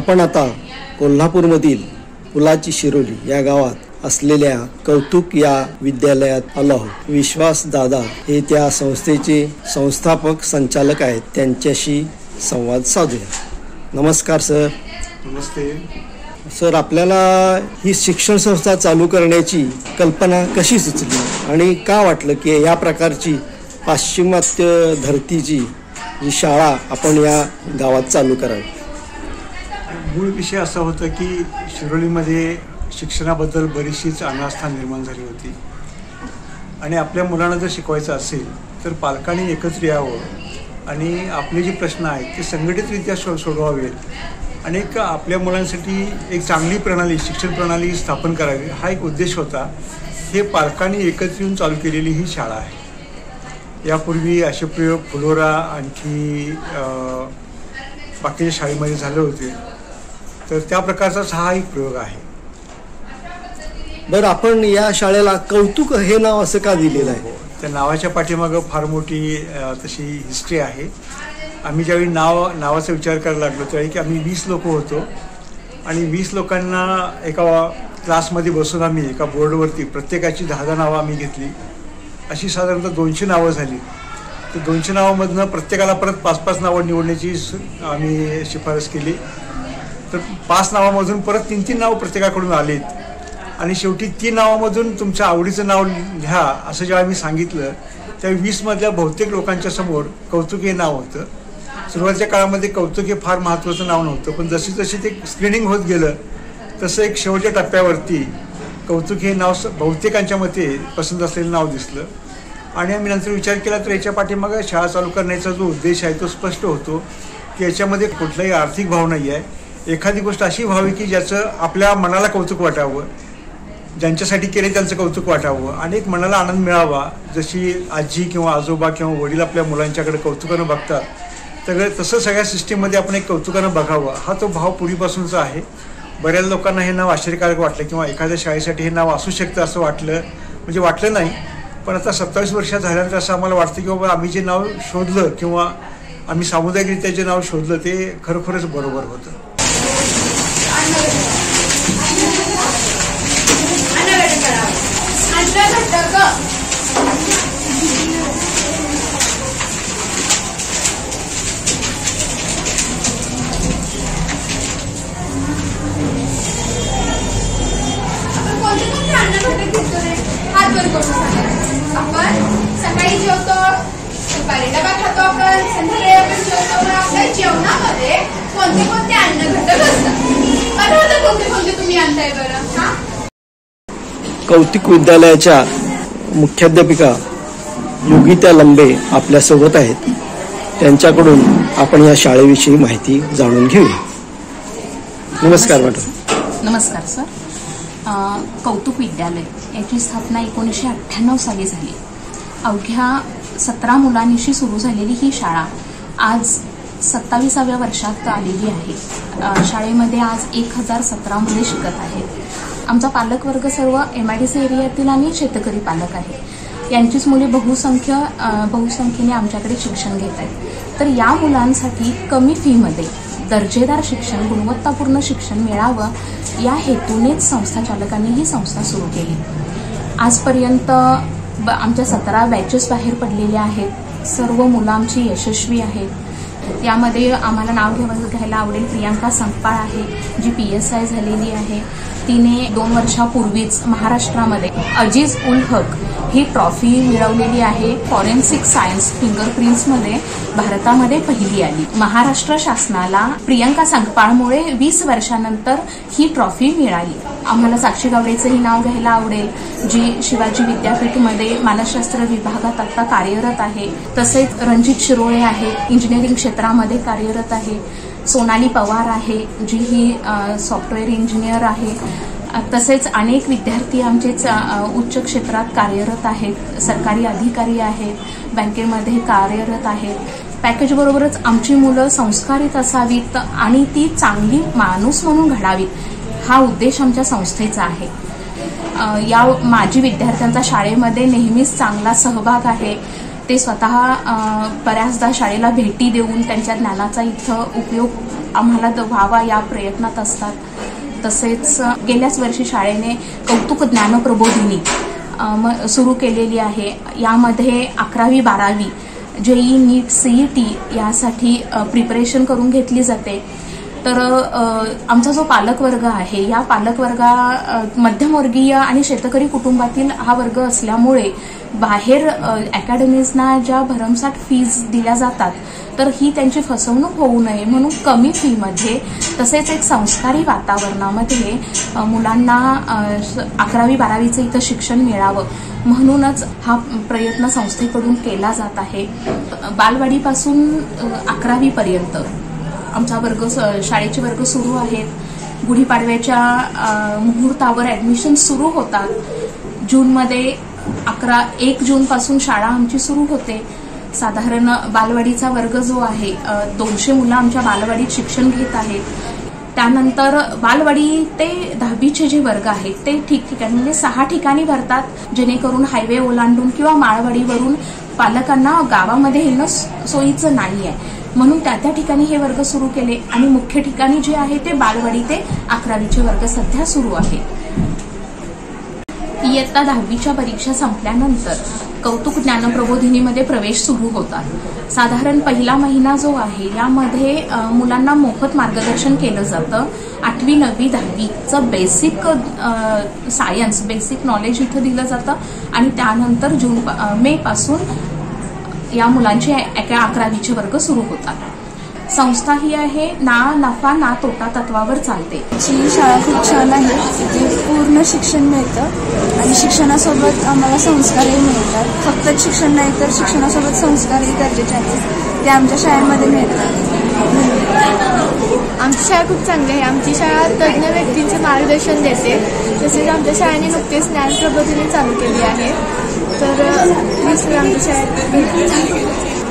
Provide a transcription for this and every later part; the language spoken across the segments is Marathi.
आपण आता कोल्हापूरमधील पुलाची शिरोली या गावात असलेल्या कौतुक या विद्यालयात आलो आहोत. विश्वास दादा हे त्या संस्थेचे संस्थापक संचालक आहेत. त्यांच्याशी संवाद साधूया. नमस्कार सर. नमस्ते सर, आपल्याला ही शिक्षण संस्था चालू करण्याची कल्पना कशी सुचली आणि का वाटलं की या प्रकारची पाश्चिमात्य धर्तीची जी शाळा आपण या गावात चालू करावी? मूळ विषय असा होता की शिरोलीमध्ये शिक्षणाबद्दल बरीचशीच अनास्था निर्माण झाली होती आणि आपल्या मुलांना जर शिकवायचं असेल तर पालकांनी एकत्र यावं आणि आपले जे प्रश्न आहेत ते संघटितरित्या सोडवावेत आणि आपल्या मुलांसाठी एक चांगली प्रणाली, शिक्षण प्रणाली स्थापन करावी हा एक उद्देश होता. हे पालकांनी एकत्र येऊन चालू केलेली ही शाळा आहे. यापूर्वी असे प्रयोग फुलोरा आणखी बाकीच्या शाळेमध्ये झाले होते, तर त्या प्रकारचाच हा एक प्रयोग आहे. बरं, आपण या शाळेला कौतुक हे नाव असं का दिलेलं आहे? त्या नावाच्या पाठीमागं फार मोठी तशी हिस्ट्री आहे. आम्ही ज्यावेळी नावाचा विचार करायला लागलो त्यावेळी की आम्ही 20 लोक होतो आणि 20 लोकांना एका क्लासमध्ये बसून आम्ही एका बोर्डवरती प्रत्येकाची 10 नावं आम्ही घेतली. अशी साधारणतः 200 नावं झाली. तर 200 नावामधनं प्रत्येकाला परत 5-5 नावं निवडण्याची आम्ही शिफारस केली. तर 5 नावामधून परत 3-3 नावं प्रत्येकाकडून आलीत आणि शेवटी 3 नावामधून तुमच्या आवडीचं नाव लिहा असं जेव्हा आम्ही सांगितलं त्या 20 मधल्या बहुतेक लोकांच्या समोर कौतुक हे नाव होतं. सुरुवातीच्या काळामध्ये कौतुक हे फार महत्त्वाचं नाव नव्हतं, पण जशी जशी ते स्क्रीनिंग होत गेलं तसं एक शेवटच्या टप्प्यावरती कौतुक हे नाव बहुतेकांच्या मते पसंत असलेलं नाव दिसलं आणि आम्ही नंतर विचार केला तर याच्या पाठीमागे शाळा चालू करण्याचा जो उद्देश आहे तो स्पष्ट होतो की याच्यामध्ये कुठलाही आर्थिक भाव नाही आहे. एखादी गोष्ट अशी व्हावी की ज्याचं आपल्या मनाला कौतुक वाटावं, ज्यांच्यासाठी केले त्यांचं कौतुक वाटावं आणि एक मनाला आनंद मिळावा. जशी आजी किंवा आजोबा किंवा वडील आपल्या मुलांच्याकडे कौतुकानं बघतात तसं सगळ्या सिस्टीममध्ये आपण एक कौतुकानं बघावं हा तो भाव पूर्वीपासूनचा आहे. बऱ्याच लोकांना हे नाव आश्चर्यकारक वाटलं किंवा एखाद्या शाळेसाठी हे नाव असू शकतं असं वाटलं, म्हणजे वाटलं नाही, पण आता 27 वर्ष झाल्यानंतर असं आम्हाला वाटतं की बाबा आम्ही जे नाव शोधलं किंवा आम्ही सामुदायिकरित्या जे नाव शोधलं ते खरोखरच बरोबर होतं. आपण सकाळी जेवतो, दुपारी डबा खातो, आपण संध्याकाळी आपण जेवतो. मग आपल्या जेवणामध्ये कोणते कोणते अन्न घटक असतात? कोणते कोणते तुम्ही आणताय बरं? कौतिक विद्यालयाच्या मुख्याध्यापिका योगिता लंबे आपल्यासोबत आहेत. त्यांच्याकडून आपण या शाळेविषयी माहिती जाणून घेऊया. नमस्कार मॅडम. नमस्कार सर. कौतुक विद्यालय याची स्थापना 1998 साली झाली. अवघ्या 17 मुलांनीशी सुरू झालेली ही शाळा आज 27व्या वर्षात आलेली आहे. शाळेमध्ये आज 1017 मुले शिकत आहेत. आमचा पालकवर्ग सर्व MIDC एरियातील आणि शेतकरी पालक आहेत. यांचीच मुले बहुसंख्येने आमच्याकडे शिक्षण घेत आहेत. तर या मुलांसाठी कमी फीमध्ये दर्जेदार शिक्षण, गुणवत्तापूर्ण शिक्षण मिळावं या हेतूनेच संस्था चालकांनी ही संस्था सुरू केली. आजपर्यंत आमच्या 17 बॅचेस बाहेर पडलेल्या आहेत. सर्व मुलं आमची यशस्वी आहेत. यामध्ये आम्हाला नाव घ्यायला आवडेल प्रियांका संकपाळ आहे, जी PSI झालेली आहे. तिने 2 वर्षापूर्वीच महाराष्ट्रामध्ये अजीज उल हक ही ट्रॉफी मिळवलेली आहे. फॉरेन्सिक सायन्स फिंगरप्रिंट्समध्ये भारतामध्ये पहिली आली. महाराष्ट्र शासनाला प्रियांका संकपाळमुळे 20 वर्षानंतर ही ट्रॉफी मिळाली. आम्हाला साक्षी गावडेचंही नाव घ्यायला आवडेल, जी शिवाजी विद्यापीठमध्ये मानसशास्त्र विभागात आता कार्यरत आहे. तसेच रणजित शिरोळे आहे, इंजिनिअरिंग क्षेत्रामध्ये कार्यरत आहे. सोनाली पवार आहे, जी ही सॉफ्टवेअर इंजिनियर आहे. तसेच अनेक विद्यार्थी आमचेच उच्च क्षेत्रात कार्यरत आहेत. सरकारी अधिकारी आहेत, बँकेमध्ये कार्यरत आहेत. पॅकेजबरोबरच आमची मुलं संस्कारित असावीत आणि ती चांगली माणूस म्हणून घडावीत हा उद्देश आमच्या संस्थेचा आहे. या माजी विद्यार्थ्यांचा शाळेमध्ये नेहमीच चांगला सहभाग आहे. ते स्वतः बऱ्याचदा शाळेला भेटी देऊन त्यांच्या ज्ञानाचा इथं उपयोग आम्हाला व्हावा या प्रयत्नात असतात. तसेच गेल्याच वर्षी शाळेने कौतुक ज्ञान प्रबोधिनी सुरू केलेली आहे. यामध्ये 11वी 12वी JEE नीट CET यासाठी प्रिपरेशन करून घेतली जाते. तर आमचा जो पालकवर्ग आहे या पालकवर्गा मध्यमवर्गीय आणि शेतकरी कुटुंबातील हा वर्ग असल्यामुळे बाहेर अकॅडमीजना ज्या भरमसाठ फीज दिल्या जातात तर ही त्यांची फसवणूक होऊ नये म्हणून कमी फीमध्ये तसेच एक संस्कारी वातावरणामध्ये मुलांना 11वी 12वीचं इथं शिक्षण मिळावं म्हणूनच हा प्रयत्न संस्थेकडून केला जात आहे. बालवाडीपासून 11वी पर्यंत आमचा वर्ग शाळेचे वर्ग सुरू आहेत. गुढीपाडव्याच्या मुहूर्तावर ऍडमिशन सुरू होतात. जूनमध्ये 1 जूनपासून शाळा आमची सुरू होते. साधारण बालवाडीचा वर्ग जो आहे 200 मुलं आमच्या बालवाडीत शिक्षण घेत आहेत. त्यानंतर बालवाडी ते 10वीचे जे वर्ग आहेत ते ठिकठिकाणी म्हणजे 6 ठिकाणी भरतात, जेणेकरून हायवे ओलांडून किंवा माळवाडीवरून पालकांना गावामध्ये येणं सोयीचं नाहीये म्हणून त्या ठिकाणी हे वर्ग सुरू केले. आणि मुख्य ठिकाणी जे आहे ते बालवाडी ते 11वीचे वर्ग सध्या सुरू आहे. इयत्ता 10वीच्या परीक्षा संपल्यानंतर कौतुक ज्ञान प्रबोधिनीमध्ये प्रवेश सुरू होतात. साधारण पहिला महिना जो आहे यामध्ये मुलांना मोफत मार्गदर्शन केलं जातं. 8वी 9वी 10वीचं बेसिक सायन्स बेसिक नॉलेज इथं दिलं जातं आणि त्यानंतर मे पासून या मुलांचे 11वीचे वर्ग सुरू होतात. संस्था ही आहे ना नफा ना तोटा तत्वावर चालते. ही शाळा खूप छान आहे. इथे पूर्ण शिक्षण मिळतं आणि शिक्षणासोबत आम्हाला संस्कारही मिळतात. फक्त शिक्षण नाही तर शिक्षणासोबत संस्कारही गरजेचे आहेत, ते आमच्या शाळेमध्ये मिळतात. आमची शाळा खूप चांगली आहे. आमची शाळा तज्ज्ञ व्यक्तींचे मार्गदर्शन देते. तसेच आमच्या शाळेने नुकतेच ज्ञान प्रबोधिनी चालू केली आहे. तर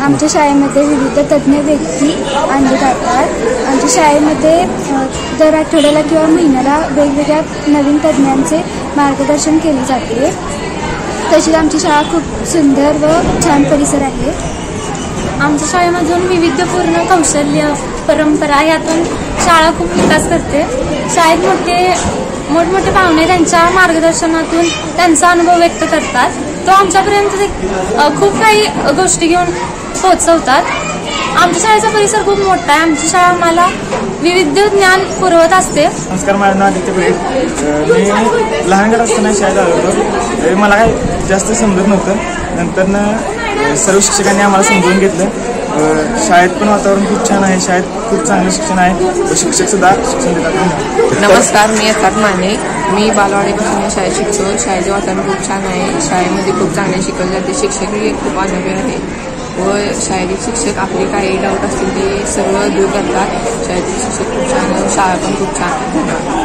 आमच्या शाळेमध्ये विविध तज्ज्ञ व्यक्ती आणले जातात. आमच्या शाळेमध्ये दर आठवड्याला किंवा महिन्याला वेगवेगळ्या नवीन तज्ज्ञांचे मार्गदर्शन केले जाते. तशीच आमची शाळा खूप सुंदर व छान परिसर आहे. आमच्या शाळेमधून विविधपूर्ण कौशल्य परंपरा यातून शाळा खूप विकास करते. शाळेत मोठमोठे पाहुणे त्यांच्या मार्गदर्शनातून त्यांचा अनुभव व्यक्त करतात. तो आमच्यापर्यंत खूप काही गोष्टी घेऊन पोहोचवतात. आमच्या शाळेचा परिसर खूप मोठा आहे. आमची शाळा आम्हाला विविध ज्ञान पुरवत असते. नमस्कार, माझं नाव आदित्य पटेल. मी लहान गट असताना शाळेत आलो होतो. मला काही जास्त समजत नव्हतं. नंतर सर्व शिक्षकांनी आम्हाला समजून घेतलं. शाळेत पण वातावरण खूप छान आहे. शाळेत खूप चांगलं शिक्षण आहे. शिक्षक सुद्धा शिक्षण देतात. नमस्कार, मी यथार्थ माने. मी बालवाडीपासून या शाळेत शिकतो. शाळेचे वातावरण खूप छान आहे. शाळेमध्ये खूप चांगले शिकवले जाते. शिक्षकही खूप अनुभवी आहे व शाळेतील शिक्षक आपले काही डाऊट असतील ते सर्व दूर करतात. शाळेतील शिक्षक खूप छान, शाळा पण खूप छान.